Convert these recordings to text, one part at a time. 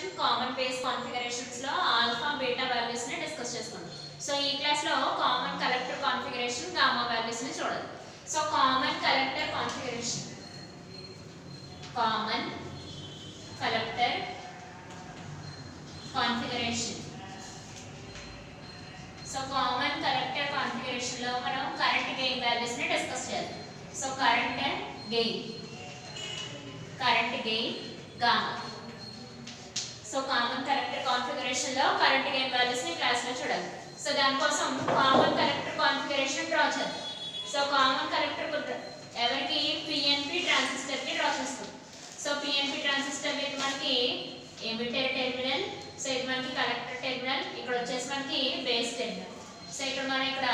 Configuration common base configurations లో alpha beta values ని discuss చేసుకుందాం. సో ఈ క్లాస్ లో common collector configuration gamma values ని చూడాలి. So common collector configuration common collector configuration so common collector configuration లో మనం కరెంట్ గెయిన్ వాల్యూస్ ని డిస్కస్ చేయాలి. So current gain gamma. So common collector configuration లో కరెంట్ గెయిన్ వాల్యూస్ ని class లో చూడాలి. సో దానికోసం కామన్ కలెక్టర్ కాన్ఫిగరేషన్ డ్రా చేద్దాం. సో కామన్ కలెక్టర్ ఎవరికి పిఎన్పి ట్రాన్సిస్టర్ కి డ్రా చేస్తాం. సో పిఎన్పి ట్రాన్సిస్టర్ మీద మనకి ఎమిటర్ టెర్మినల్, సో ఇది మనకి కలెక్టర్ టెర్మినల్, ఇక్కడ వచ్చేసి మనకి బేస్ టెర్మినల్. సో ఇక్కడ మనం ఇక్కడ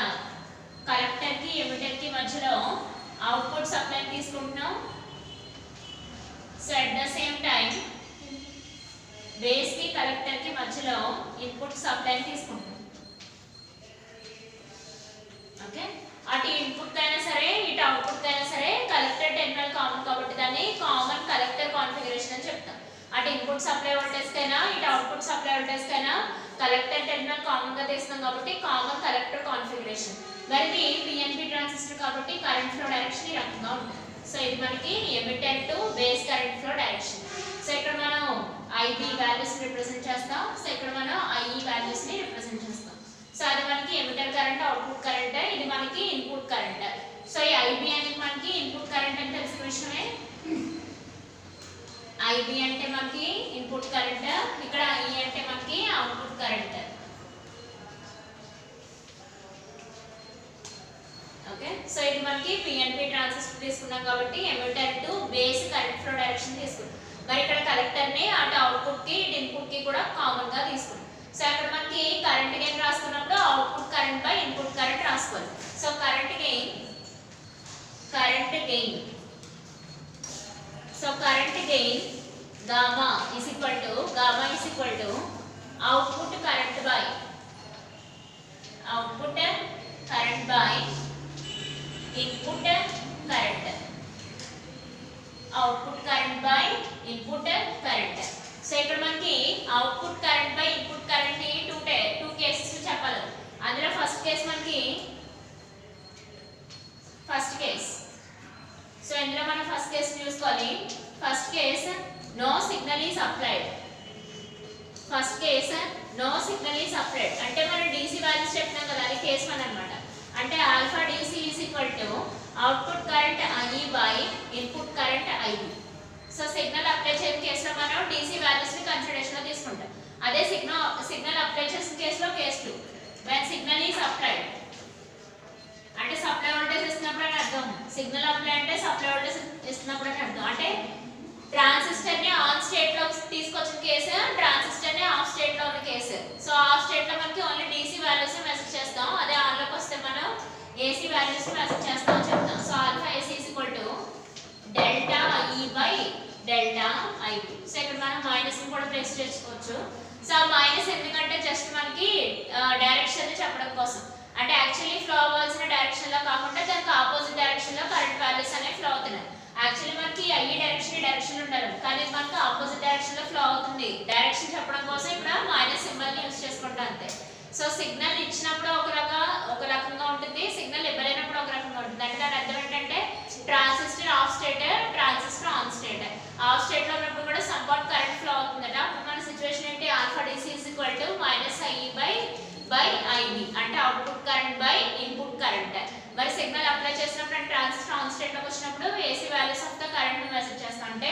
కలెక్టర్ కి ఎమిటర్ కి మధ్యలో అవుట్పుట్ సప్లై తీసుకుంటున్నాం. So at the same time base కి కలెక్టర్ కి మధ్యలో ఇన్పుట్ సప్లై తీసుకుంటాం. ఓకే, అటు ఇన్పుట్ అయినా సరే ఇటు అవుట్పుట్ అయినా సరే కలెక్టర్ టెర్మినల్ కామన్ కాబట్టి దాన్ని కామన్ కలెక్టర్ కాన్ఫిగరేషన్ అని చెప్తాం. అటు ఇన్పుట్ సప్లై వోల్టేజ్ కైనా ఇటు అవుట్పుట్ సప్లై వోల్టేజ్ కైనా కలెక్టర్ టెర్మినల్ కామన్ గా తీసుకున్నాం కాబట్టి కామన్ కలెక్టర్ కాన్ఫిగరేషన్. మరి పిఎన్పి ట్రాన్సిస్టర్ కాబట్టి కరెంట్ ఫ్లో డైరెక్షన్ ఈ రకంగా ఉంటుంది. సో ఇది మనకి emitter to base current flow direction. So ఇక్కడ మనం ఐబి వాల్యూస్ ని రిప్రజెంట్ చేస్తాం. సో ఇక్కడ మనం ఐఈ వాల్యూస్ ని రిప్రజెంట్ చేస్తాం. సో అది మనకి ఎమిటర్ కరెంట్, అవుట్పుట్ కరెంట్, ఇది మనకి ఇన్పుట్ కరెంట్. సో ఈ ఐబి అనేది మనకి ఇన్పుట్ కరెంట్ అని తెలిసిన విషయమే. ఐబి అంటే మనకి ఇన్పుట్ కరెంట్, ఇక్కడ ఐ అంటే మనకి అవుట్పుట్ కరెంట్. ఓకే, సో ఇది మనకి పిఎన్పి ట్రాన్సిస్టర్ తీసుకున్నాం కాబట్టి emitter to base current flow direction తీసుకున్నాం. మరి ఇక్కడ కలెక్టర్ ని అటు అవుట్పుట్ కి ఇటు ఇన్పుట్ కి కూడా కామన్ గా తీసుకున్నాం. సో అక్కడ మనకి కరెంట్ గెయిన్ రాసుకున్నప్పుడు output current by input current రాసుకోవాలి. So current gain so current gain gamma is equal to output current by input current. Output current by input current. So ఇక్కడ మనకి output current by input current ని two cases చెప్పాలి. అందులో first case so ఇందులో మనం first case చూసుకోవాలి. First case no signal is applied. అంటే మనం డీసీ వాల్యూస్ చెప్పినాం కదా, అది కేస్ 1 అన్నమాట. అంటే alpha DC is equal to output current IE by input current IB. So signal apply చేసిన కేసులో మనం డీసీ వాల్యూస్ ని కన్సిడరేషన్ లో తీసుకుంటాం. అదే సిగ్నల్ అప్లై చేసిన కేసులో case 2 when signal is applied అంటే సప్లై వోల్టేజ్ ఇస్తున్నప్పుడు అని అర్థం. సిగ్నల్ అప్లై అంటే సప్లై వోల్టేజ్ ఇస్తున్నప్పుడు అని అర్థం. అంటే ట్రాన్సిస్టర్ ని ఆన్ స్టేట్ లో తీసుకొచ్చిన కేసు, ట్రాన్సిస్టర్ ని ఆఫ్ స్టేట్ లో ఉన్న కేసు. సో ఆఫ్ స్టేట్ లో మనకి ఓన్లీ డీసీ వాల్యూస్ మెసేజ్ చేస్తాం. అదే ఆన్ లోకి వస్తే మనం ఏసీ వాల్యూస్ మెసేజ్ చేస్తాం అని చెప్తాం. So alpha AC is equal to delta IE by delta IB. So ఇక్కడ మనం మైనస్ ని కూడా ప్లేస్ చేసుకోవచ్చు. సో మైనస్ ఎందుకంటే జస్ట్ మనకి డైరెక్షన్ ని చెప్పడం కోసం. అంటే యాక్చువల్లీ ఫ్లో అవ్వాల్సిన డైరెక్షన్ లో కాకుండా దానికి ఆపోజిట్ డైరెక్షన్ లో కరెంట్ వాల్యూస్ అనేవి ఫ్లో అవుతున్నాయి. యాక్చువల్లీ మనకి ఐఈ డైరెక్షన్ ఉండాలి, కానీ మనకి ఆపోజిట్ డైరెక్షన్ లో ఫ్లో అవుతుంది. డైరెక్షన్ చెప్పడం కోసం ఇక్కడ మైనస్ సింబల్ ని యూజ్ చేసుకుంటాం అంతే. సో సిగ్నల్ ఇచ్చినప్పుడు ఒక రకంగా ఉంటుంది, సిగ్నల్ ఇవ్వలేనప్పుడు ఒక రకంగా ఉంటుంది. అంటే దాని అర్థం ఏంటంటే transistor of state, transistor on state. Of state లో ఉన్నప్పుడు కూడా సమ్వాట్ కరెంట్ ఫ్లో అవుతుందట. అప్పుడు మన సిచువేషన్ ఏంటి, alpha DC is equal to minus IE by IB అంటే output current by input current. మరి సిగ్నల్ అప్లై చేసినప్పుడు అంటే ట్రాన్సిస్టర్ ఆన్ స్టేట్ లోకి వచ్చినప్పుడు AC values of the current measure చేస్తాం. అంటే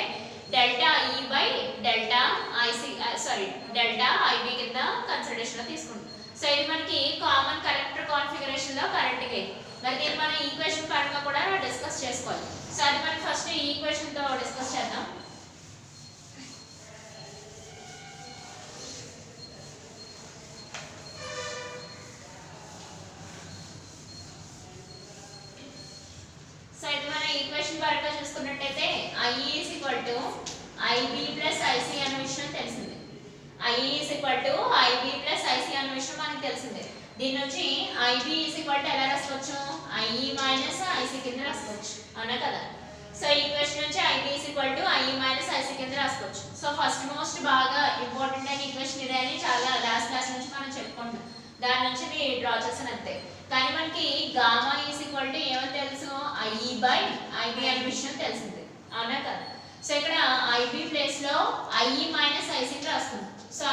delta IE by delta IB కింద కన్సిడరేషన్ లో తీసుకుంటాం. సో ఇది మనకి కామన్ కలెక్టర్ కాన్ఫిగరేషన్ లో కరెంట్ గెయిన్. మరి దీన్ని మనం ఈక్వేషన్ పరంగా కూడా డిస్కస్ చేసుకోవాలి. సో అది మనం ఫస్ట్ ఈ ఈక్వేషన్ తో డిస్కస్ చేద్దాం. సో ఇది మన ఈక్వేషన్ పరంగా చూసుకున్నట్టయితే IE is equal to IB plus IC అనే విషయం తెలిసింది. IE is equal to IB plus IC అనే విషయం మనకు తెలిసింది. దీని నుంచి ఐబి ఈజ్ ఈక్వల్ టు ఎలా రాసుకోవచ్చు, ఐఈ మైనస్ ఐసి కింద రాసుకోవచ్చు, అవునా కదా. సో ఈక్వేషన్ నుంచి IB is equal to IE minus IC కింద రాసుకోవచ్చు. రాసుకోవచ్చు. సో ఫస్ట్ మోస్ట్ బాగా ఇంపార్టెంట్ అయిన ఈక్వేషన్ ఇదే అని చాలా లాస్ట్ క్లాస్ నుంచి మనం చెప్పుకుంటాం. దాని నుంచి డ్రా చేసిన అంతే. కానీ మనకి గామా ఈజ్ ఈక్వల్ టు ఏమని తెలుసు, ఐఈ బై ఐబి అనే విషయం తెలిసింది, అవునా కదా. సో ఇక్కడ ఐబి ప్లేస్ లో ఐఈ మైనస్ ఐసీని రాసుకుందాం. సో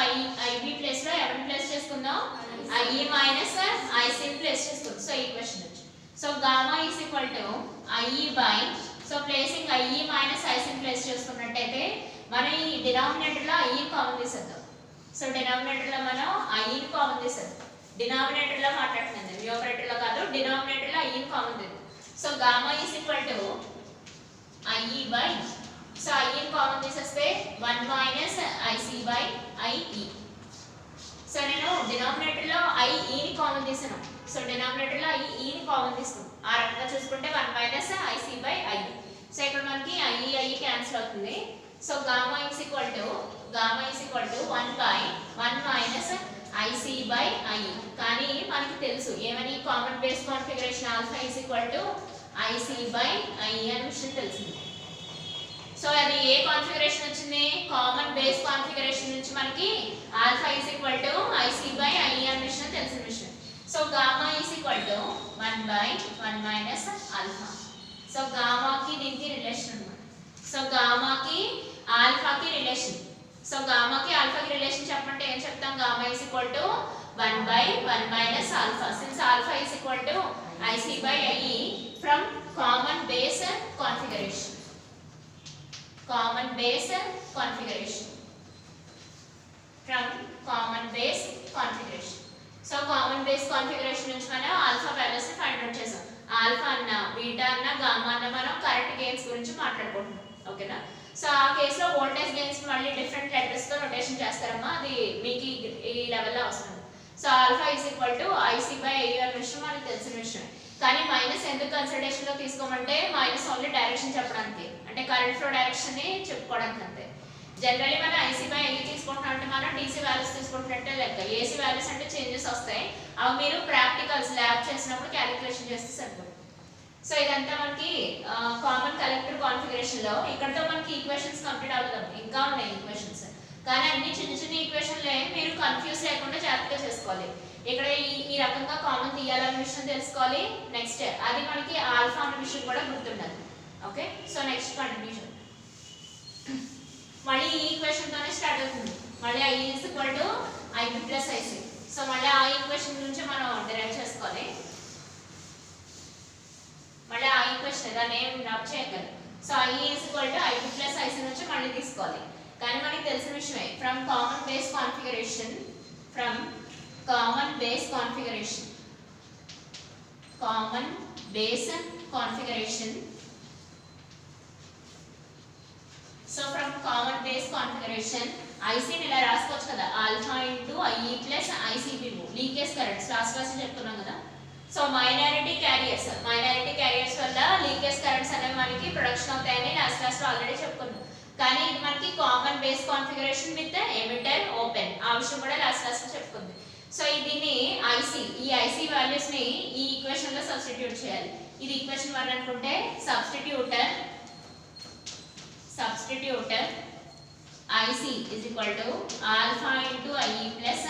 ఐబి ప్లేస్ లో ఎవరిని ప్లేస్ చేసుకుందాం, ఐఈ మైనస్ ఐసీని ప్లేస్ చేసుకుందాం. సో ఈక్వేషన్ వచ్చి so gamma is equal to IE by, so placing IE minus ఐసీని ప్లేస్ చేసుకున్నట్టయితే మన ఈ డినామినేటర్ లో ఐఈ కామన్ తీసేద్దాం. సో డినామినేటర్ లో మనం ఐఈని కామన్ తీసేద్దాం. డినామినేటర్ లో మాట్లాడుతుంది, న్యూమరేటర్ లో కాదు, డినామినేటర్ లో ఐఈని కామన్ తీద్దాం. So gamma is equal to IE by, so ఐఈని కామన్ తీసేస్తే 1 minus IC by IE. So నేను డినామినేటర్ లో ఐఈని కామన్ తీసాను. సో డినామినేటర్ లో ఐఈని కామన్ తీసుకున్నాను. ఆ రకంగా చూసుకుంటే 1 minus IC by IE. So ఇక్కడ మనకి ఐఈ క్యాన్సిల్ అవుతుంది. So gamma is equal to 1 by 1 minus IC by IE. కానీ మనకి తెలుసు ఏమని, common base configuration alpha is equal to IC by IE అనే విషయం తెలిసింది. సో అది ఏ కాన్ఫిగరేషన్ వచ్చింది, కామన్ బేస్ కాన్ఫిగరేషన్ నుంచి మనకి alpha is equal to IC by IE అనే విషయం తెలిసిన విషయం. So gamma is equal to 1 by 1 minus alpha. So గామాకి దీనికి రిలేషన్ అన్నమాట. సో గామాకి ఆల్ఫాకి రిలేషన్. సో గామాకి ఆల్ఫాకి రిలేషన్ చెప్పంటే ఏం చెప్తాం, gamma is equal to 1 by 1 minus alpha. Since alpha is equal to IC by IE from common base configuration. Common base configuration from common base configuration. So common base configuration నుంచి మనం alpha values ని find out చేసాం. Alpha అన్న, beta అన్న, gamma అన్న మనం current gains గురించి మాట్లాడుకుంటున్నాం, ఓకేనా. సో ఆ కేసులో వోల్టేజ్ గెయిన్స్ మళ్ళీ డిఫరెంట్ లెటర్స్ తో నోటేషన్ చేస్తారమ్మా, అది మీకు ఈ లెవెల్లో వస్తుంది. So alpha is equal to IC by IE అనే విషయం మనకు తెలిసిన విషయం. కానీ మైనస్ ఎందుకు కన్సిడరేషన్ లో తీసుకోమంటే మైనస్ ఓన్లీ డైరెక్షన్ చెప్పడానికి, అంటే కరెంట్ ఫ్లో డైరెక్షన్ ని చెప్పుకోవడానికి అంతే. జనరల్లీ మనం ఐసీ బై ఐఈ తీసుకుంటున్నాం అంటే మనం డీసీ వాల్యూస్ తీసుకుంటున్నట్టే లెక్క. ఏసీ వాల్యూస్ అంటే చేంజెస్ వస్తాయి, అవి మీరు ప్రాక్టికల్స్ ల్యాబ్ చేసినప్పుడు క్యాలిక్యులేషన్ చేస్తే సరిపోతుంది. సో ఇదంతా మనకి కామన్ కలెక్టర్ కాన్ఫిగరేషన్ లో. ఇక్కడతో మనకి ఈక్వేషన్స్ కంప్లీట్ అవుతాం, ఇంకా ఉన్నాయి ఈక్వేషన్స్. కానీ అన్ని చిన్న చిన్న ఈక్వేషన్లే, మీరు కన్ఫ్యూజ్ లేకుండా జాగ్రత్తగా చేసుకోవాలి. ఇక్కడ ఈ రకంగా కామన్ తీయాలనే విషయం తెలుసుకోవాలి. నెక్స్ట్ అది మనకి ఆల్ఫా అనే విషయం కూడా గుర్తుండాలి, ఓకే. సో నెక్స్ట్ కంటిన్యూషన్ మళ్ళీ ఈ ఈక్వేషన్ తోనే స్టార్ట్ అవుతుంది. మళ్ళీ I is equal to IB plus IC. So మళ్ళీ ఆ ఈక్వేషన్ నుంచి మనం డిరైవ్ చేసుకోవాలి. మళ్ళీ ఆ ఈక్వేషన్ దాన్ని ఏం రబ్ చేయగలరు. So I is equal to IB plus IC నుంచి మళ్ళీ తీసుకోవాలి. కానీ మనకి తెలిసిన విషయమే, from common base configuration, from common base configuration, common base configuration. So from common base configuration ఐసీని ఇలా రాసుకోవచ్చు కదా, alpha into IE plus ICBO. Leakage currents last class చెప్తున్నాం కదా. సో మైనారిటీ క్యారియర్స్ వల్ల లీకేజ్ కరెంట్స్ అనేవి మనకి ప్రొడక్షన్ అవుతాయని లాస్ట్ క్లాస్ లో ఆల్రెడీ చెప్పుకున్నాం. కానీ ఇది మనకి common base configuration with emitter open, ఆ విషయం కూడా లాస్ట్ క్లాస్ లో చెప్పుకుంది. సో దీన్ని ఐసీ, ఈ ఐసీ వాల్యూస్ ని ఈ ఈక్వేషన్ లో సబ్స్టిట్యూట్ చేయాలి. ఇది ఈక్వేషన్ 1 అనుకుంటే సబ్స్టిట్యూటర్ IC is equal to alpha into IE plus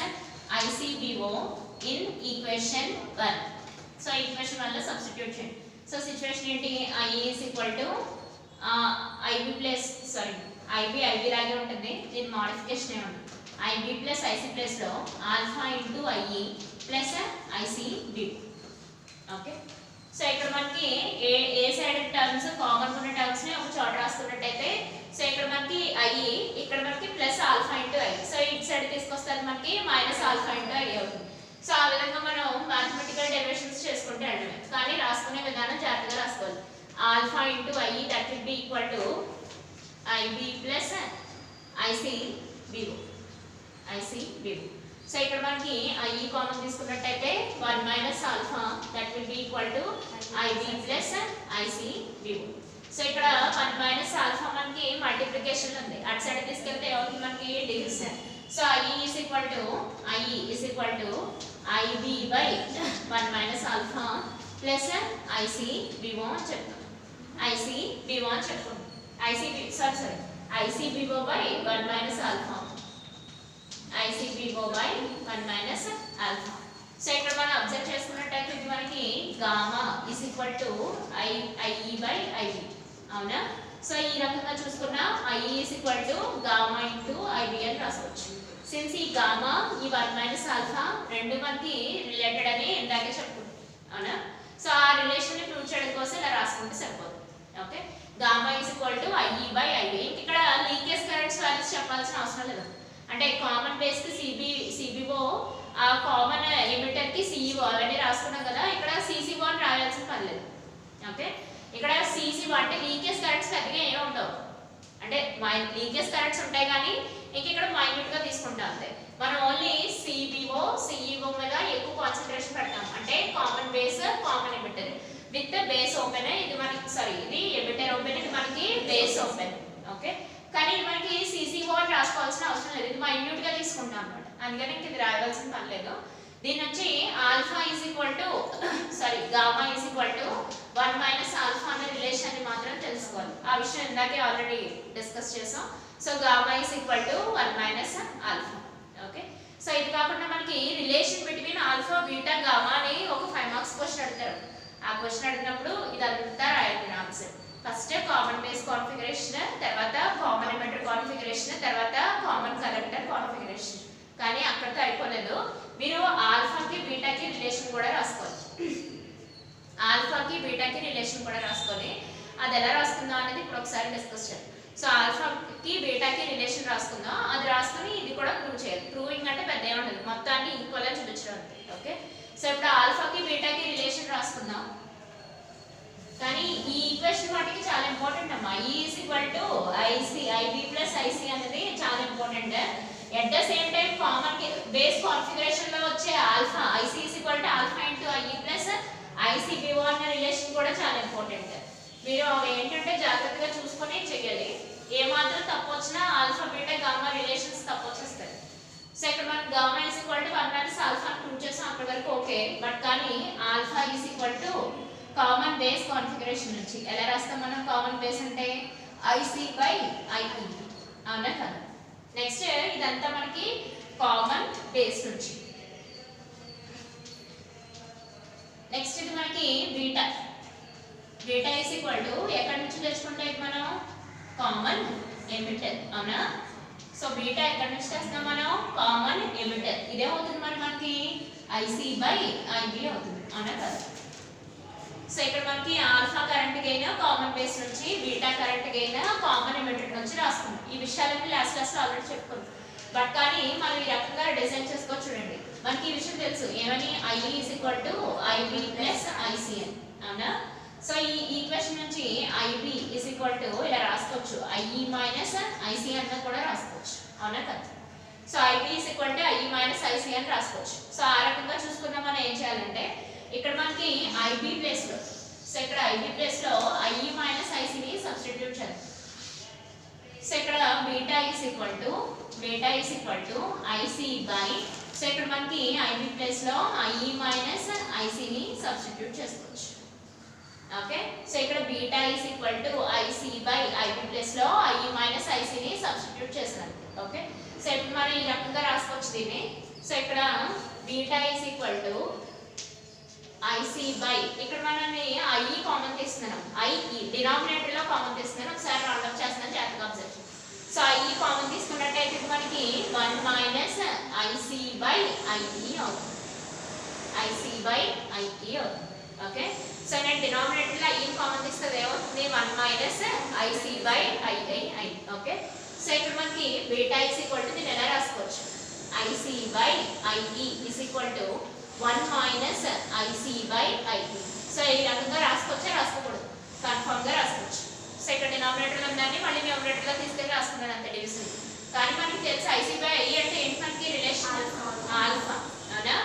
ICBO in equation 1. So equation 1 లో substitute చేయండి. So situation ఏంటి, IE is equal to IB plus IB లాగే ఉంటుంది, దీని మోడిఫికేషన్ ఏముంది, IB plus IC plus లో alpha into IE plus ICBO. Okay. So ఇక్కడ మనకి ఏ సైడ్ టర్మ్స్ కామన్ ఉన్న టర్మ్స్ ని ఒక చోట రాసుకున్నట్టయితే, సో ఇక్కడ మనకి ఐఈ, ఇక్కడ మనకి plus alpha into I. So ఇటు సైడ్ తీసుకొస్తే మనకి మైనస్ ఆల్ఫా ఇంటూ ఐ అవుతుంది. సో ఆ విధంగా మనం మ్యాథమెటికల్ డెరివేషన్స్ చేసుకుంటే వెళ్ళడమే. కానీ రాసుకునే విధానం జాగ్రత్తగా రాసుకోవాలి. Alpha into I that will be equal to IB plus ICBO. So ఇక్కడ మనకి ఐఈ కామన్ తీసుకున్నట్టయితే 1 minus alpha that will be equal to IB plus ICBO. So ఇక్కడ 1 మైనస్ ఆల్ఫా మనకి మల్టిప్లికేషన్ ఉంది, అటు సైడ్ తీసుకెళ్తే ఏమవుతుంది మనకి division. So IE is equal to IB by 1 minus alpha plus ICBO అని చెప్తాం. ICBO by 1 minus alpha. ICBO by 1 minus alpha. So ఇక్కడ మనం అబ్జర్వ్ చేసుకున్నట్టయితే ఇది మనకి gamma is equal to IE by IB. అవునా? సో ఈ రకంగా చూసుకున్నా IE is equal to gamma into IB అని రాసుకోవచ్చు. సిన్స్ ఈ గామా ఈ 1 మైనస్ ఆల్ఫా రెండు మనకి రిలేటెడ్ అని ఇందాకే చెప్పుకున్నాం. అవునా? సో ఆ రిలేషన్ ని ప్రూవ్ చేయడం కోసం ఇలా రాసుకుంటే సరిపోతుంది. Okay, gamma is equal to IE by IB. ఇక్కడ లీకేజ్ కరెంట్స్ వాల్యూస్ చెప్పాల్సిన అవసరం లేదు. అంటే కామన్ బేస్ కి CBO, ఆ కామన్ ఎమిటర్ కి CEO అవన్నీ రాసుకున్నాం కదా. ఇక్కడ CCO అని రాయాల్సిన పని లేదు. ఓకే, ఇక్కడ CCO అంటే లీకేజ్ కరెంట్స్ పెద్దగా ఏమి ఉండవు. అంటే లీకేజ్ కరెంట్స్ ఉంటాయి కానీ ఇక్కడ మైన్యూట్ గా తీసుకుంటాం అంతే. మనం ఓన్లీ CEO మీద ఎక్కువ కాన్సంట్రేషన్ పెడతాం. అంటే common base, common emitter with base open. ఇది మనకి ఇది ఎమిటర్ ఓపెన్, ఇది మనకి బేస్ ఓపెన్. ఓకే, కానీ మనకి CCO అని రాసుకోవాల్సిన అవసరం లేదు. ఇది మైన్యూట్ గా తీసుకుంటాం అన్నమాట. అందుకని ఇది రాయాల్సిన పని లేదు. దీని నుంచి alpha is equal to gamma is equal to 1 minus alpha అనే రిలేషన్ ని మాత్రం తెలుసుకోవాలి. ఆ విషయం ఇందాకే ఆల్రెడీ డిస్కస్ చేసాం. So gamma is equal to 1 minus alpha. Okay, so ఇది కాకుండా మనకి relation between alpha, beta, gamma అని ఒక 5 మార్క్స్ క్వశ్చన్ అడుగుతారు. ఆ క్వశ్చన్ అడిగినప్పుడు ఇదంతా రాయాలి answer. First common base configuration, తర్వాత కామన్ ఎమిటర్ కాన్ఫిగరేషన్, తర్వాత కామన్ కలెక్టర్ కాన్ఫిగరేషన్. కానీ అక్కడితో అయిపోలేదు. మీరు ఆల్ఫాకి బీటాకి రిలేషన్ కూడా రాసుకోవాలి. ఆల్ఫాకి బీటాకి రిలేషన్ కూడా రాసుకోవాలి. అది ఎలా రాసుకుందాం అనేది ఇప్పుడు ఒకసారి డిస్కస్ చేయాలి. సో ఆల్ఫాకి బీటాకి రిలేషన్ రాసుకుందాం. అది రాసుకుని ఇది కూడా ప్రూవ్ చేయాలి. ప్రూవింగ్ అంటే పెద్ద ఏమి ఉండదు, మొత్తాన్ని ఈక్వల్ గా చూపించడం అంతే. ఓకే, సో ఇప్పుడు ఆల్ఫాకి బీటాకి రిలేషన్ రాసుకుందాం. కానీ ఈ ఈక్వేషన్ వాటికి చాలా ఇంపార్టెంట్ అమ్మా. E is equal to IB plus IC అనేది చాలా important. At the same time common base configuration లో వచ్చే alpha IC is equal to alpha into IE plus ICBO అనే రిలేషన్ కూడా చాలా ఇంపార్టెంట్. మీరు అవి ఏంటంటే జాగ్రత్తగా చూసుకొని చేయాలి. ఏ మాత్రం తప్పు వచ్చినా ఆల్ఫా బీటా గామా రిలేషన్స్ తప్పు వచ్చేస్తాయి. సో ఇక్కడ మనం gamma is equal to 1 minus alpha అని ప్రూవ్ చేసాం. అక్కడి వరకు ఓకే. బట్ కానీ alpha is equal to common base configuration నుంచి ఎలా రాస్తాం మనం? కామన్ బేస్ అంటే IC by IE. అవునా కదా? నెక్స్ట్ ఇదంతా మనకి కామన్ బేస్ నుంచి. నెక్స్ట్ ఇది మనకి beta. Beta is equal to ఎక్కడి నుంచి తెచ్చుకుంటే మనం? Common emitter. అవునా? సో బీటా ఎక్కడి నుంచి తెస్తాం మనం? Common emitter. ఇదే అవుతుంది మరి మనకి IC by IB అవుతుంది. అవునా కదా? సో ఇక్కడ మనకి alpha current gain common base నుంచి, beta current gain common emitter నుంచి రాసుకున్నాం. ఈ విషయాలన్నీ లాస్ట్ లో ఆల్రెడీ చెప్పుకున్నాం. బట్ కానీ మనం ఈ రకంగా డిజైన్ చేసుకోవచ్చు. చూడండి, మనకి ఈ విషయం తెలుసు ఏమని? IE is equal to IB plus IC అని. అవునా? సో ఈ ఈక్వేషన్ నుంచి IB is equal to ఇలా రాసుకోవచ్చు, IE minus IC అన్న కూడా రాసుకోవచ్చు. అవునా కదా? So IB is equal to IE minus IC అని రాసుకోవచ్చు. సో ఆ రకంగా చూసుకున్నా మనం ఏం చేయాలంటే ఇక్కడ మనకి IB ప్లేస్ లో, సో ఇక్కడ IB ప్లేస్ లో IE minus IC ని సబ్స్టిట్యూట్ చేద్దాం. సో ఇక్కడ beta is equal to IC by, so ఇక్కడ మనకి IB ప్లేస్ లో IE minus IC ని సబ్స్టిట్యూట్ చేసుకోవచ్చు. ఓకే, సో ఇక్కడ beta is equal to IC by IB place లో IE minus IC ని సబ్స్టిట్యూట్ చేస్తున్నాం. ఓకే, సో ఇప్పుడు మనం ఈ రకంగా రాసుకోవచ్చు దీన్ని. సో ఇక్కడ beta is equal to IC by, ఇక్కడ మనం IE కామన్ తీస్తున్నాం. IE డినామినేటర్ లో కామన్ తీస్తున్నాం. ఒకసారి రౌండ్ అప్ చేస్తున్నాం, జాగ్రత్తగా అబ్జర్వ్ చేయండి. సో IE కామన్ తీసుకున్నట్టయితే ఇది మనకి 1 మైనస్ IC బై IE అవుతుంది. IC బై IE అవుతుంది. ఓకే, సో నేను డినామినేటర్ లో IE కామన్ తీస్తే ఏమవుతుంది? 1 minus IC by II. Okay, so ఇక్కడ మనకి బీటా ఈజ్ ఈక్వల్ టు దీన్ని ఎలా రాసుకోవచ్చు? IC by IE is equal to 1 minus IC by IE. So ఈ రకంగా రాసుకోవచ్చా? రాసుకోకూడదు, కన్ఫర్మ్ గా రాసుకోవచ్చు. సో ఇక్కడ డినామినేటర్ ఉందని మళ్ళీ న్యూమరేటర్ లో తీసుకెళ్ళి రాసుకున్నాను అంతే, డివిజన్. కానీ మనకి తెలుసు IC బై IE అంటే ఏంటి? మనకి రిలేషన్ ఆల్ఫా. అవునా?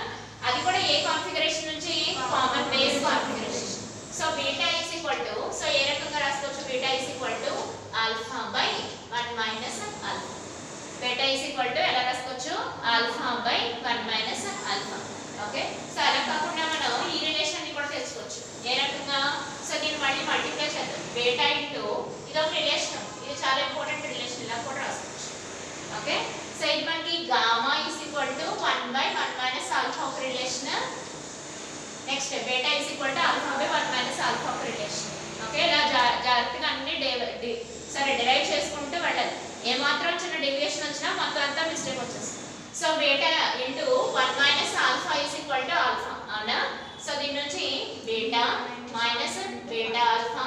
అది కూడా ఏ కాన్ఫిగరేషన్ నుంచి? Common base configuration. So beta is equal to, so ఏ రకంగా రాసుకోవచ్చు? Beta is equal to alpha by 1 minus alpha. Beta is equal to ఎలా రాసుకోవచ్చు? Alpha by 1 minus alpha. Okay, so అలా కాకుండా మనం ఈ రిలేషన్ ని కూడా తెలుసుకోవచ్చు. ఏ రకంగా? సో దీన్ని మళ్ళీ మల్టిప్లై చేద్దాం. బీటా ఇంటూ ఇది ఒక రిలేషన్, ఇది చాలా ఇంపార్టెంట్ రిలేషన్. ఓకే. సో ఇది మనకి gamma is equal to 1/1 minus alpha ఒక relation. Next beta is equal to alpha by 1 minus alpha ఒక రిలేషన్. ఓకే, ఇలా జాగ్రత్తగా అన్ని డిరైవ్ చేసుకుంటూ వెళ్ళాలి. ఏమాత్రం చిన్న డేవియేషన్ వచ్చినా మొత్తం అంతా మిస్టేక్ వచ్చేస్తుంది. So beta into 1 minus alpha is equal to alpha, అవునా? సో దీని నుంచి beta minus beta alpha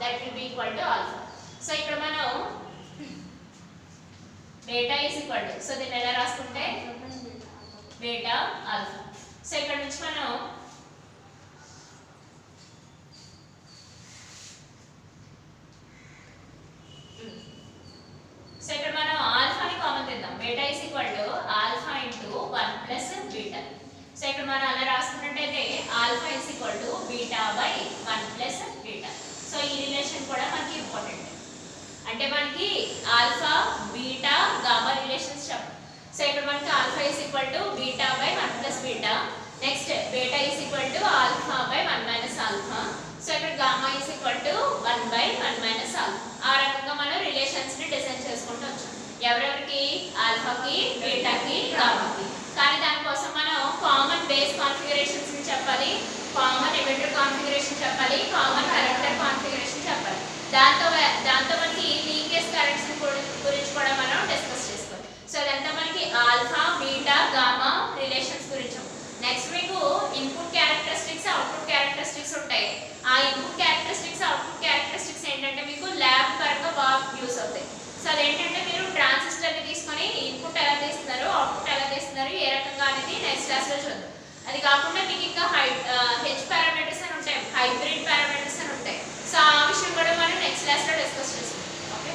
that will be equal to alpha. So ఇక్కడ మనం beta is equal to, so దీన్ని ఎలా రాసుకుంటే బీటా ఆల్ఫా. సో ఇక్కడ నుంచి మనం సో ఇక్కడ మనం ఆల్ఫాని కామన్ తీద్దాం. Beta is equal to alpha into 1 plus beta. So ఇక్కడ మనం అలా రాసుకున్నట్టయితే alpha is equal to beta by 1 plus beta. So ఈ రిలేషన్ కూడా మనకి ఇంపార్టెంట్. అంటే మనకి ఆల్ఫా బీటా గామా రిలేషన్స్ చెప్పాలి. సో ఇక్కడ మనకి alpha is equal to beta by 1 plus beta. Next beta is equal to alpha by 1 minus alpha. So ఇక్కడ gamma is equal to 1/1 minus alpha. ఆ రకంగా మనం రిలేషన్స్ ని డిజైన్ చేసుకుంటూ వచ్చాం. ఎవరెవరికి? ఆల్ఫాకి, బీటాకి, గామాకి. కానీ దానికోసం మనం కామన్ బేస్ కాన్ఫిగరేషన్స్ ని చెప్పాలి, కామన్ ఎమిటర్ కాన్ఫిగరేషన్ చెప్పాలి, కామన్ కలెక్టర్ కాన్ఫిగరేషన్ చెప్పాలి. దాంతో మనకి లీకేజ్ కరెంట్స్ గురించి కూడా మనం డిస్కస్ చేసుకోవాలి. సో అదంతా మనకి ఆల్ఫా బీటా గామా రిలేషన్స్ గురించి. నెక్స్ట్ మీకు ఇన్పుట్ క్యారెక్టరిస్టిక్స్ అవుట్పుట్ క్యారెక్టరిస్టిక్స్ ఉంటాయి. ఆ ఇన్పుట్ క్యారెక్టరిస్టిక్స్ అవుట్పుట్ క్యారెక్టరిస్టిక్స్ ఏంటంటే మీకు ల్యాబ్ పరంగా బాగా యూస్ అవుతాయి. సో అదేంటంటే మీరు ట్రాన్సిస్టర్ని తీసుకొని ఇన్పుట్ ఎలా తీస్తున్నారు, అవుట్పుట్ ఎలా తీస్తున్నారు, ఏ రకంగా అనేది నెక్స్ట్ క్లాస్లో చూద్దాం. అది కాకుండా మీకు ఇంకా హెచ్ పారామీటర్స్ అని ఉంటాయి, హైబ్రిడ్ పారామీటర్స్ అని ఉంటాయి. సో ఆ విషయం కూడా మనం నెక్స్ట్ క్లాస్లో డిస్కస్ చేసుకుందాం. ఓకే.